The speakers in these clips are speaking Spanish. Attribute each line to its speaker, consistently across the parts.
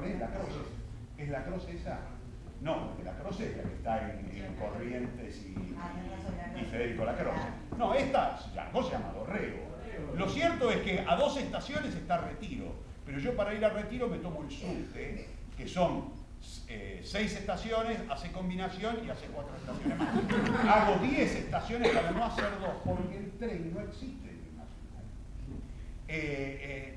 Speaker 1: ¿Cuál es? ¿La Croce? ¿Es la Croce esa? No, porque la Croce es la que está en Corrientes y Federico Lacroze. No, esta se llama Dorrego. Lo cierto es que a 2 estaciones está Retiro, pero yo para ir a Retiro me tomo el subte, que son 6 estaciones, hace combinación y hace 4 estaciones más. Hago 10 estaciones para no hacer 2, porque el tren no existe en el Nacional.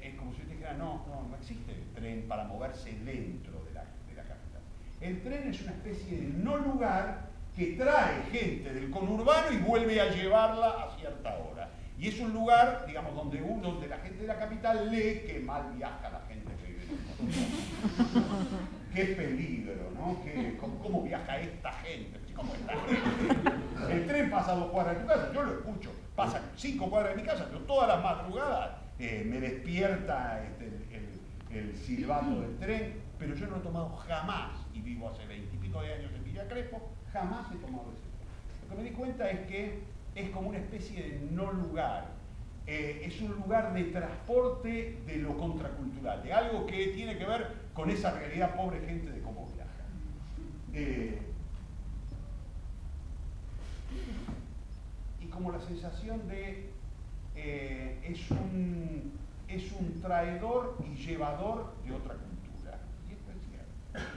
Speaker 1: Es como si usted dijera, no existe el tren para moverse dentro de la capital. El tren es una especie de no lugar que trae gente del conurbano y vuelve a llevarla a cierta hora. Y es un lugar, digamos, donde la gente de la capital lee que mal viaja la gente que vive en el conurbano. Qué peligro, ¿no? ¿Cómo viaja esta gente? ¿Cómo esta gente? El tren pasa a 2 cuadras de tu casa, yo lo escucho. Pasa 5 cuadras de mi casa, pero todas las madrugadas me despierta el silbato del tren, pero yo no he tomado jamás, y vivo hace 20 y pico de años en Villa Crespo, jamás he tomado ese tren. Lo que me di cuenta es que es como una especie de no lugar. Es un lugar de transporte de lo contracultural, de algo que tiene que ver con esa realidad pobre gente de cómo viaja. Y como la sensación de es un traidor y llevador de otra cultura. Y esto es cierto.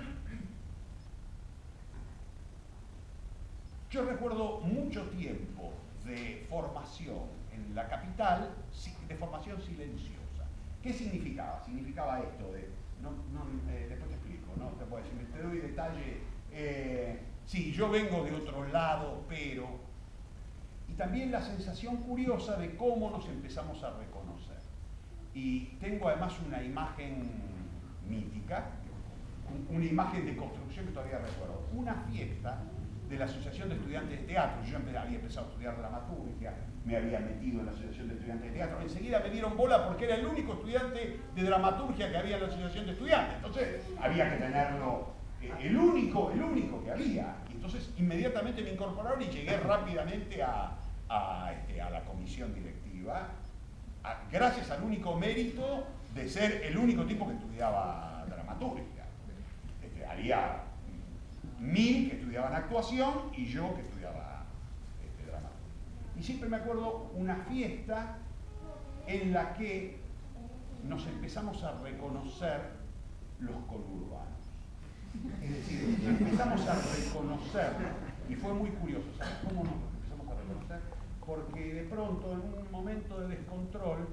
Speaker 1: Yo recuerdo mucho tiempo de formación en la capital, de formación silenciosa. ¿Qué significaba? Significaba esto de, después te explico, no te puedo decir, te doy detalle, sí, yo vengo de otro lado, pero... Y también la sensación curiosa de cómo nos empezamos a reconocer. Y tengo además una imagen mítica, una imagen de construcción que todavía recuerdo. Una fiesta de la Asociación de Estudiantes de Teatro. Yo había empezado a estudiar dramaturgia, me había metido en la Asociación de Estudiantes de Teatro. Enseguida me dieron bola porque era el único estudiante de dramaturgia que había en la Asociación de Estudiantes. Entonces había que tenerlo, el único que había. Y entonces inmediatamente me incorporaron y llegué rápidamente a la comisión directiva, gracias al único mérito de ser el único tipo que estudiaba dramaturgia. Había 1000 que estudiaban actuación y yo que estudiaba dramaturgia. Y siempre me acuerdo una fiesta en la que nos empezamos a reconocer los conurbanos. Es decir, empezamos a reconocer, y fue muy curioso, ¿sabes cómo nos empezamos a reconocer? Porque de pronto, en un momento de descontrol,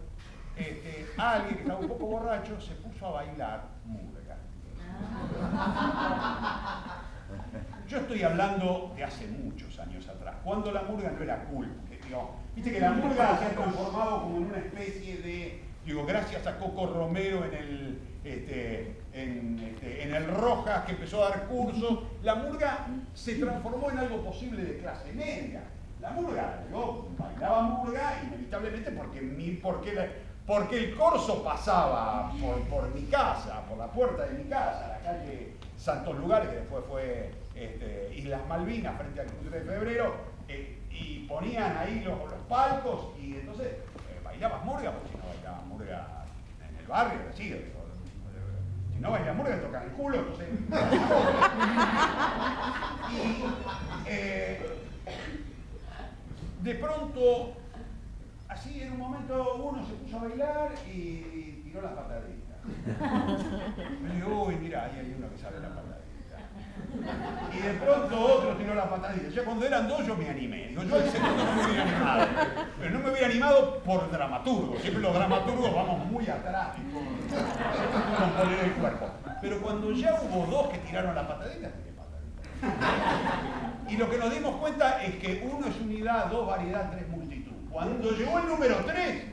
Speaker 1: alguien que estaba un poco borracho se puso a bailar murga. Yo estoy hablando de hace muchos años atrás, cuando la murga no era cool. Viste que la murga se ha transformado como en una especie de, gracias a Coco Romero en el Rojas, que empezó a dar cursos, la murga se transformó en algo posible de clase media. La murga, yo bailaba murga inevitablemente porque el corso pasaba por mi casa, por la puerta de mi casa, la calle Santos Lugares, que después fue Islas Malvinas frente al 15 de febrero, y ponían ahí los palcos, y entonces bailabas murga, porque si no bailabas murga en el barrio, así, si no bailabas murga te tocan el culo, entonces... De pronto, así en un momento uno se puso a bailar y tiró las pataditas. Me digo, uy, mira, ahí hay uno que sabe la patadita. Y de pronto otro tiró las pataditas. Ya cuando eran 2 yo me animé. Digo, yo al segundo no me hubiera animado. Pero no me hubiera animado por dramaturgo. Siempre los dramaturgos vamos muy atrás con poner el cuerpo. Pero cuando ya hubo 2 que tiraron la patadita, tiré patadita. Y lo que nos dimos cuenta es que 1 es unidad, 2 variedad, 3 multitud. Cuando llegó el número 3,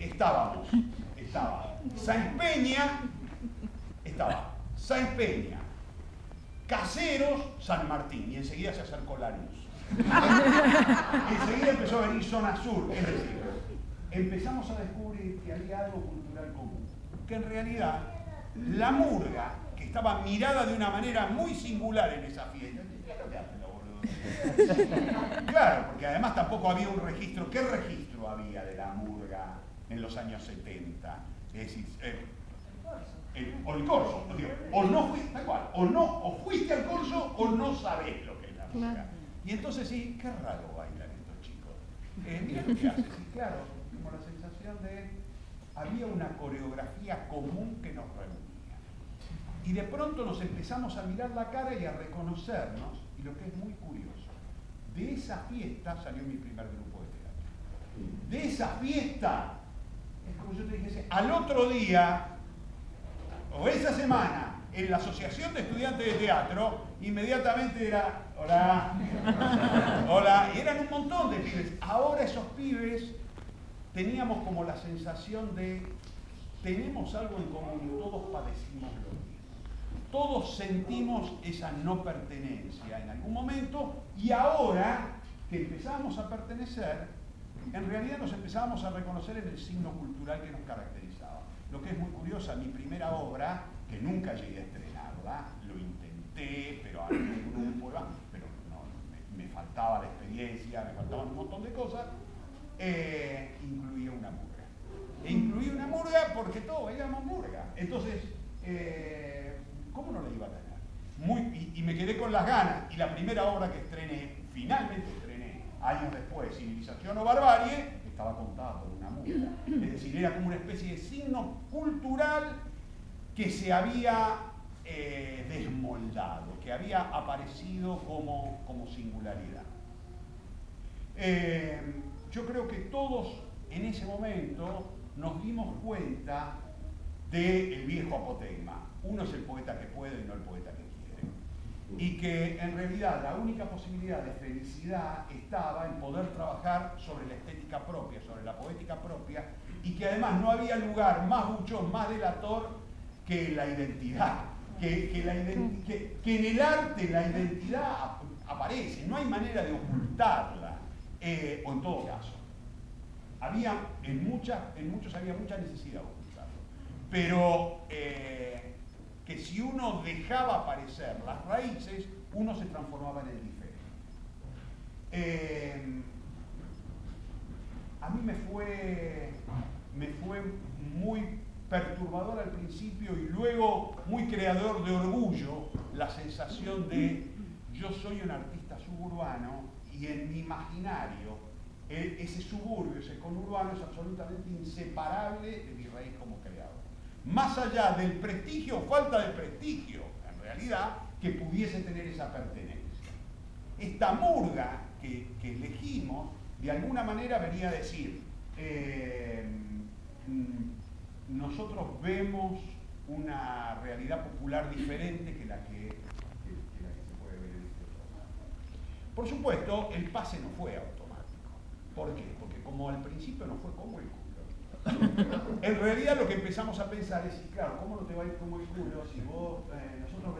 Speaker 1: estaba Sáenz Peña, Caseros, San Martín, y enseguida se acercó Lanús. Enseguida empezó a venir zona sur, es decir, empezamos a descubrir que había algo cultural común, que en realidad la murga, que estaba mirada de una manera muy singular en esa fiesta. Claro, porque además tampoco había un registro. ¿Qué registro había de la murga en los años 70? Es decir, o el corso, o no fuiste, tal cual, o fuiste al corso o no sabés lo que es la música. Y entonces sí, qué raro bailan estos chicos. Mira lo que hacen, sí, claro, como la sensación de había una coreografía común que nos reunía. Y de pronto nos empezamos a mirar la cara y a reconocernos, y lo que es muy curioso, de esa fiesta salió mi primer grupo de teatro. De esa fiesta, es como yo te dijese, al otro día, o esa semana, en la Asociación de Estudiantes de Teatro, inmediatamente era, hola, hola, y eran un montón de pibes. Ahora esos pibes teníamos como la sensación de, tenemos algo en común y todos padecimos lo mismo. Todos sentimos esa no pertenencia en algún momento, y ahora que empezamos a pertenecer, en realidad nos empezamos a reconocer en el signo cultural que nos caracterizaba. Lo que es muy curioso, mi primera obra, que nunca llegué a estrenarla, lo intenté, pero pero no, me faltaba la experiencia, me faltaban un montón de cosas, incluía una murga. Incluía una murga porque todos bailamos murga. Entonces, ¿cómo no la iba a tener? Y me quedé con las ganas, y la primera obra que estrené, finalmente estrené, años después, Civilización o Barbarie, estaba contada por una murga. Es decir, era como una especie de signo cultural que se había desmoldado, que había aparecido como singularidad. Yo creo que todos en ese momento nos dimos cuenta del viejo apotegma. Uno es el poeta que puede y no el poeta que quiere. Y que en realidad la única posibilidad de felicidad estaba en poder trabajar sobre la estética propia, sobre la poética propia, y que además no había lugar más buchón, más delator que la identidad. Que en el arte la identidad aparece, no hay manera de ocultarla, o en todo caso. En muchos había mucha necesidad de ocultarlo. Pero que si uno dejaba aparecer las raíces, uno se transformaba en el diferente. A mí me fue muy perturbador al principio y luego muy creador de orgullo la sensación de yo soy un artista suburbano y en mi imaginario ese suburbio, ese conurbano es absolutamente inseparable de mi raíz como creador. Más allá del prestigio o falta de prestigio, en realidad, que pudiese tener esa pertenencia. Esta murga que elegimos, de alguna manera venía a decir, nosotros vemos una realidad popular diferente que la que se puede ver en este programa. Por supuesto, el pase no fue automático. ¿Por qué? Porque como al principio no fue como el culo. En realidad lo que empezamos a pensar es, claro, ¿cómo no te va a ir como el culo si nosotros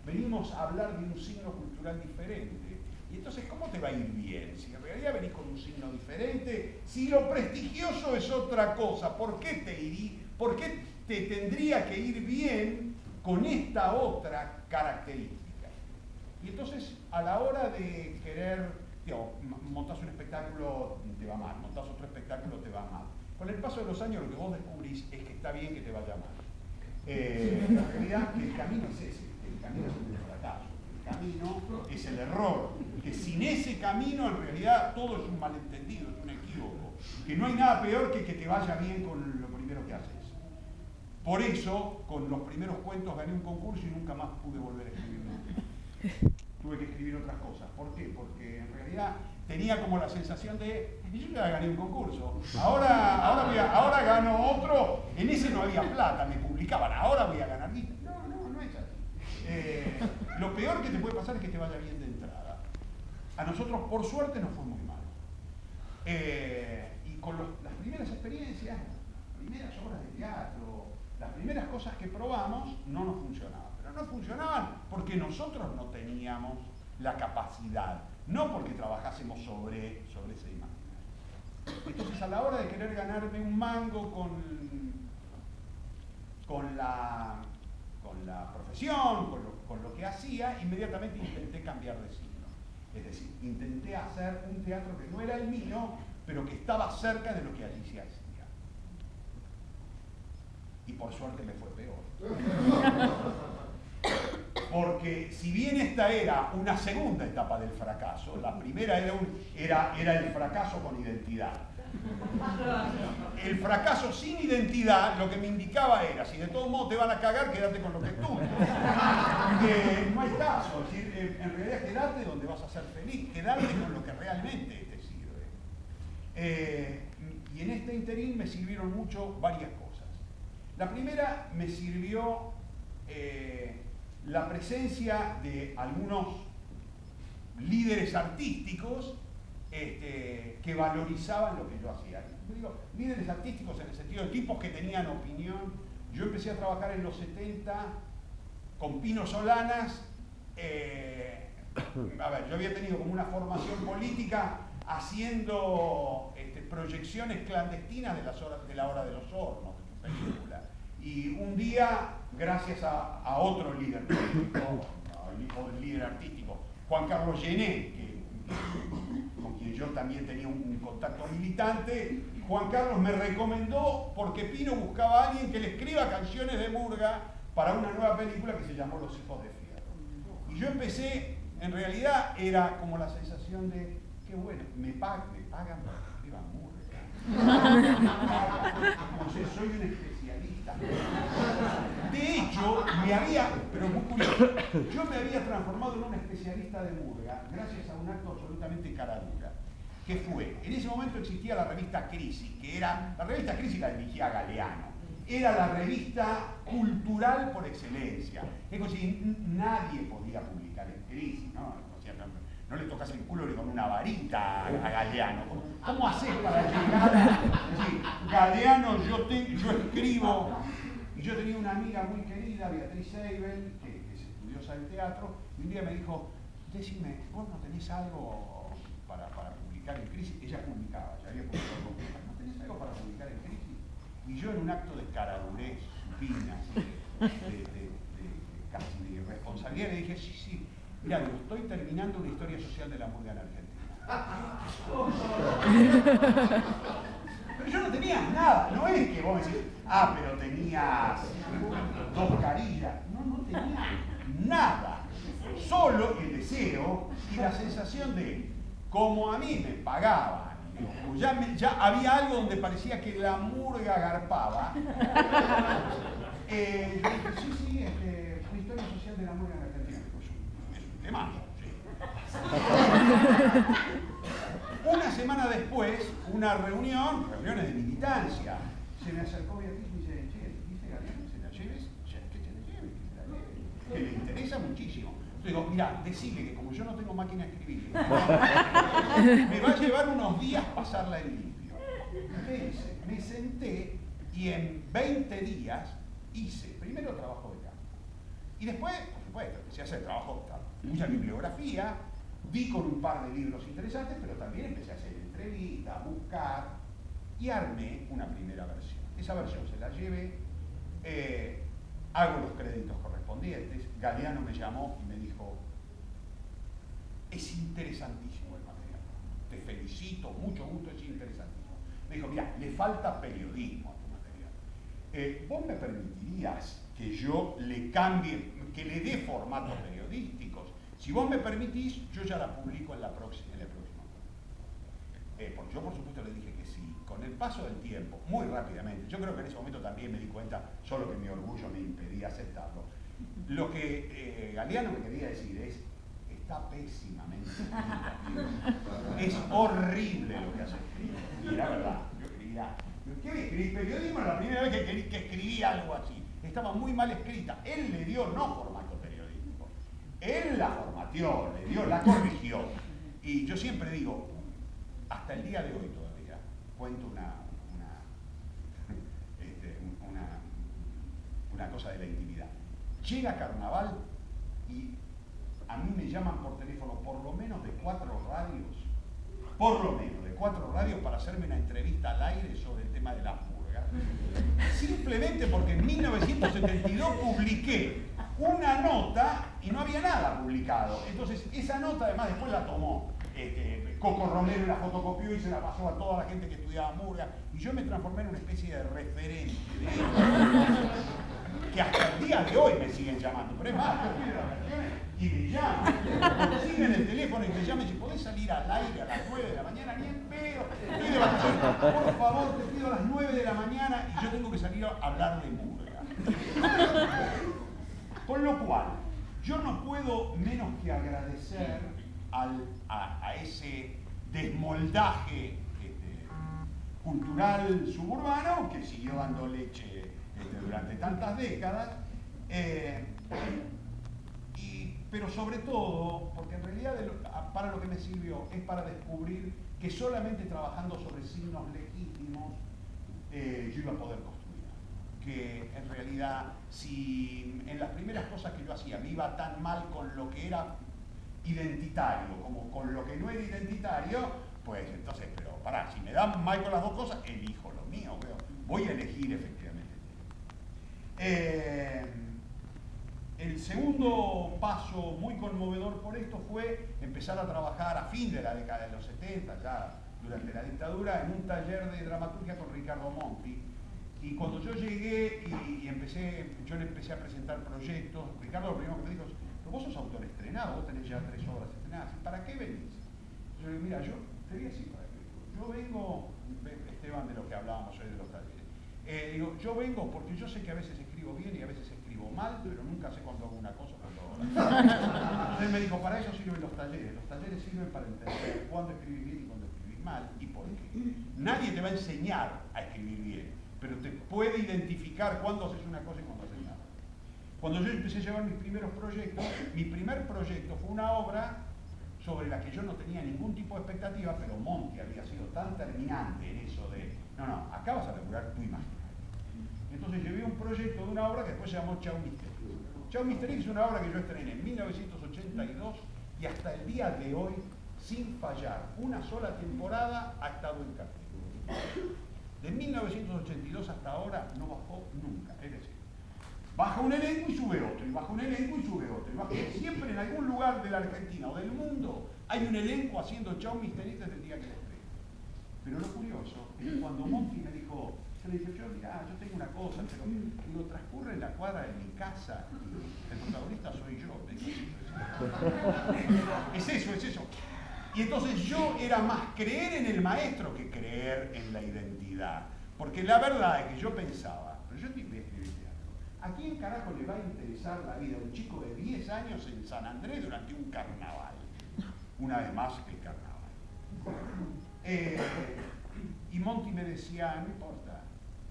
Speaker 1: venimos a hablar de un signo cultural diferente? Y entonces, ¿cómo te va a ir bien? Si en realidad venís con un signo diferente, si lo prestigioso es otra cosa, ¿por qué te tendría que ir bien con esta otra característica? Y entonces, a la hora de querer, montás un espectáculo, te va mal, montás otro espectáculo, te va mal. Con el paso de los años, lo que vos descubrís es que está bien que te vaya mal. En realidad, el camino es ese, el camino es el fracaso, el camino es el error, que sin ese camino, en realidad, todo es un malentendido, es un equívoco, que no hay nada peor que te vaya bien con lo primero que haces. Por eso, con los primeros cuentos gané un concurso y nunca más pude volver a escribir nada. Tuve que escribir otras cosas. ¿Por qué? Porque en realidad tenía como la sensación de, yo ya gané un concurso, ahora gano otro, en ese no había plata, me publicaban, ahora voy a ganar guita. No es así. Lo peor que te puede pasar es que te vaya bien de entrada. A nosotros, por suerte, nos fue muy mal. Y con las primeras experiencias, las primeras obras de teatro, las primeras cosas que probamos, no nos funcionaban. Pero no funcionaban porque nosotros no teníamos la capacidad, no porque trabajásemos sobre ese imaginario. Entonces, a la hora de querer ganarme un mango con la profesión, con lo que hacía, inmediatamente intenté cambiar de signo. Es decir, intenté hacer un teatro que no era el mío, pero que estaba cerca de lo que allí se hacía. y por suerte me fue peor. Porque si bien esta era una segunda etapa del fracaso, la primera era el fracaso con identidad. El fracaso sin identidad lo que me indicaba era, si de todos modos te van a cagar, quédate con lo que es tuyo. No hay caso, es decir, en realidad quédate donde vas a ser feliz, quédate con lo que realmente te sirve. Y en este interín me sirvieron mucho varias cosas. La primera me sirvió la presencia de algunos líderes artísticos que valorizaban lo que yo hacía. Digo, líderes artísticos en el sentido de tipos que tenían opinión. Yo empecé a trabajar en los 70 con Pino Solanas. A ver, yo había tenido como una formación política haciendo proyecciones clandestinas de la Hora de los Hornos, de su película. Y un día, gracias a otro líder político, o líder artístico, Juan Carlos Gené, con quien yo también tenía un contacto militante, Juan Carlos me recomendó porque Pino buscaba a alguien que le escriba canciones de murga para una nueva película que se llamó Los Hijos de Fierro. Y yo empecé, en realidad era como la sensación de, qué bueno, me pagan para que escriba murga. Entonces soy un especialista. De hecho, pero muy curioso, yo me había transformado en un especialista de murga gracias a un acto absolutamente caradura, que fue, en ese momento existía la revista Crisis, la revista Crisis la dirigía Galeano, era la revista cultural por excelencia, es decir, nadie podía publicar en Crisis, ¿no? O sea, no le tocas el culo ni con una varita a Galeano. ¿Cómo haces para llegar? Es decir, Galeano, yo escribo. Y yo tenía una amiga muy querida, Beatriz Seibel, que es estudiosa del teatro, y un día me dijo, decime, ¿vos no tenés algo para publicar en Crisis? Ella publicaba, ya había publicado algo. ¿No tenés algo para publicar en Crisis? Y yo en un acto de caradurez supina, casi de irresponsabilidad, le dije, sí, mira, yo estoy terminando una historia social de la murga en Argentina. Pero yo no tenía nada, no es que vos me decís, pero tenías 2 carillas. No tenía nada. Solo el deseo y la sensación de, como a mí me pagaban, ya había algo donde parecía que la murga garpaba. Yo dije, sí, una historia social de la murga en Argentina. Es un tema. Una semana después, reuniones de militancia, se me acercó Beatriz y me dice, dice Galeano, ¿se la lleves? Que se la lleve, que le interesa muchísimo. Yo digo, mira, decile que como yo no tengo máquina de escribir, me va a llevar unos días pasarla en limpio. Entonces, me senté y en 20 días hice primero trabajo de campo. Y después, por supuesto, empecé a hacer trabajo, mucha bibliografía, di con un par de libros interesantes, pero también empecé a hacer entrevistas, a buscar, y armé una primera versión. Esa versión se la llevé, hago los créditos correspondientes. Galeano me llamó y me dijo, es interesantísimo el material, te felicito, mucho gusto, es interesantísimo. Me dijo, mira, le falta periodismo a tu material. ¿Vos me permitirías que yo le cambie, que le dé formatos periodísticos? Si vos me permitís, yo ya la publico en la próxima. Porque yo, por supuesto, le dije que sí. Con el paso del tiempo, muy rápidamente, yo creo que en ese momento también me di cuenta, solo que mi orgullo me impedía aceptarlo. Lo que Galeano me quería decir es, está pésimamente escrito. Es horrible lo que has escrito. Y era verdad, yo escribí periodismo la primera vez que escribí algo así. Estaba muy mal escrita. Él le dio no formato periodístico. Él la formateó, la corrigió. Y yo siempre digo, hasta el día de hoy todavía, cuento una cosa de la intimidad. Llega Carnaval y a mí me llaman por teléfono por lo menos de 4 radios para hacerme una entrevista al aire sobre el tema de las murgas. Simplemente porque en 1972 publiqué una nota y no había nada publicado. Entonces esa nota además después la tomó Coco Romero la fotocopió y se la pasó a toda la gente que estudiaba murga, y yo me transformé en una especie de referente de que hasta el día de hoy me siguen llamando, pero es más, yo pido las canciones y me llaman, consiguen el teléfono y me llaman y dicen, ¿podés salir al aire a las 9 de la mañana? Ni en pedo, estoy de vacaciones, por favor, te pido a las 9 de la mañana, y yo tengo que salir a hablar de murga. Con lo cual, yo no puedo menos que agradecer a ese desmoldaje cultural suburbano que siguió dando leche durante tantas décadas, pero sobre todo, porque en realidad para lo que me sirvió es para descubrir que solamente trabajando sobre signos legítimos yo iba a poder construir. Que en realidad, si en las primeras cosas que yo hacía me iba tan mal con lo que era identitario como con lo que no era identitario, pues entonces, pero pará, si me dan mal con las dos cosas, elijo lo mío, voy a elegir efectivamente. El segundo paso muy conmovedor por esto fue empezar a trabajar a fin de la década de los 70, ya durante la dictadura, en un taller de dramaturgia con Ricardo Monti. Y cuando yo llegué yo le empecé a presentar proyectos, Ricardo lo primero que me dijo es, pero vos sos autor estrenado, vos tenés ya 3 obras estrenadas, ¿para qué venís? Yo le digo, mira, yo te voy a decir para qué. Yo vengo, Esteban, de lo que hablábamos hoy de los talleres, digo, yo vengo porque yo sé que a veces escribo bien y a veces escribo mal, pero nunca sé cuándo hago una cosa o cuándo hago otra. Entonces me dijo, para eso sirven los talleres sirven para entender cuándo escribís bien y cuándo escribís mal y por qué. Nadie te va a enseñar a escribir bien, pero te puede identificar cuándo haces una cosa y cuándo haces nada. Cuando yo empecé a llevar mis primeros proyectos, mi primer proyecto fue una obra sobre la que yo no tenía ningún tipo de expectativa, pero Monti había sido tan terminante en eso de, no, acá vas a regular tu imagen. Entonces llevé un proyecto de una obra que después se llamó Chau Misterio. Chau Misterio es una obra que yo estrené en 1982 y hasta el día de hoy, sin fallar, una sola temporada ha estado en cartel. De 1982 hasta ahora no bajó nunca, es decir, baja un elenco y sube otro, y baja un elenco y sube otro. Siempre en algún lugar de la Argentina o del mundo hay un elenco haciendo Chau Misterio desde el día que lo estreno. Pero lo curioso es que cuando Monti me dijo, yo le dije, mirá, yo tengo una cosa, pero digo, transcurre en la cuadra de mi casa y el protagonista soy yo. Es eso. Y entonces yo era más creer en el maestro que creer en la identidad. Porque la verdad es que yo pensaba, pero yo voy a escribir teatro. ¿A quién carajo le va a interesar la vida de un chico de 10 años en San Andrés durante un carnaval? Una vez más, el carnaval. Y Monti me decía, no importa.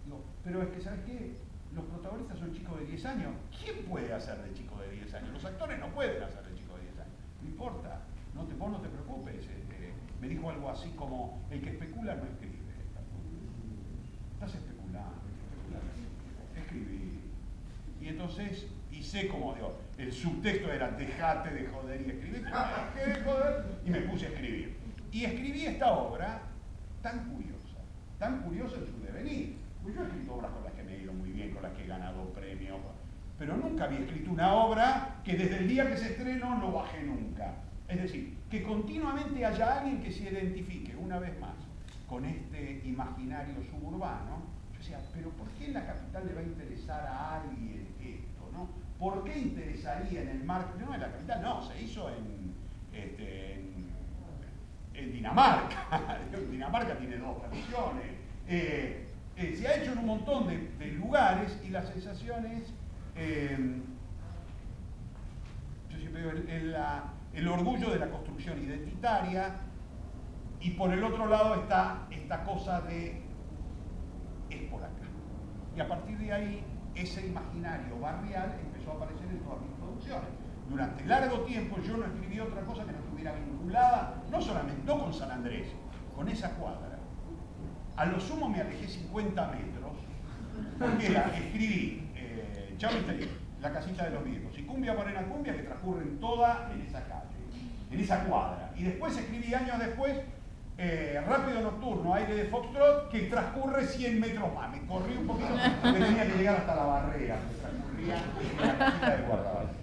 Speaker 1: Digo, pero es que, ¿sabes qué? Los protagonistas son chicos de 10 años. ¿Quién puede hacer de chico de 10 años? Los actores no pueden hacer de chico de 10 años. No importa. Vos no te preocupes. Me dijo algo así como, el que especula no escribe. Estás especulando. Escribí. Y entonces, y sé como, digo, el subtexto era, dejate de joder y escribí. Dejé de joder y me puse a escribir. Y escribí esta obra tan curiosa en su devenir. Pues yo he escrito obras con las que me he ido muy bien, con las que he ganado premios, pero nunca había escrito una obra que desde el día que se estrenó no bajé nunca. Es decir, que continuamente haya alguien que se identifique, una vez más, con este imaginario suburbano. Yo decía, pero ¿por qué en la capital le va a interesar a alguien esto, no? ¿Por qué interesaría en el marco? No, en la capital no, se hizo en Dinamarca. Dinamarca tiene 2 versiones. Se ha hecho en un montón de lugares y la sensación es, yo siempre digo, el orgullo de la construcción identitaria, y por el otro lado está esta cosa de es por acá. Y a partir de ahí, ese imaginario barrial empezó a aparecer en todas mis producciones. Durante largo tiempo yo no escribí otra cosa que no estuviera vinculada, no solamente no con San Andrés, con esa cuadra. A lo sumo me alejé 50 metros, porque escribí Chau Misterio, La casita de los viejos, y Cumbia Morena Cumbia, que transcurren toda en esa calle, en esa cuadra. Y después escribí años después Rápido Nocturno, Aire de Foxtrot, que transcurre 100 metros más. Me corrí un poquito, me tenía que llegar hasta la barrera, que transcurría en la casita de guardaballas.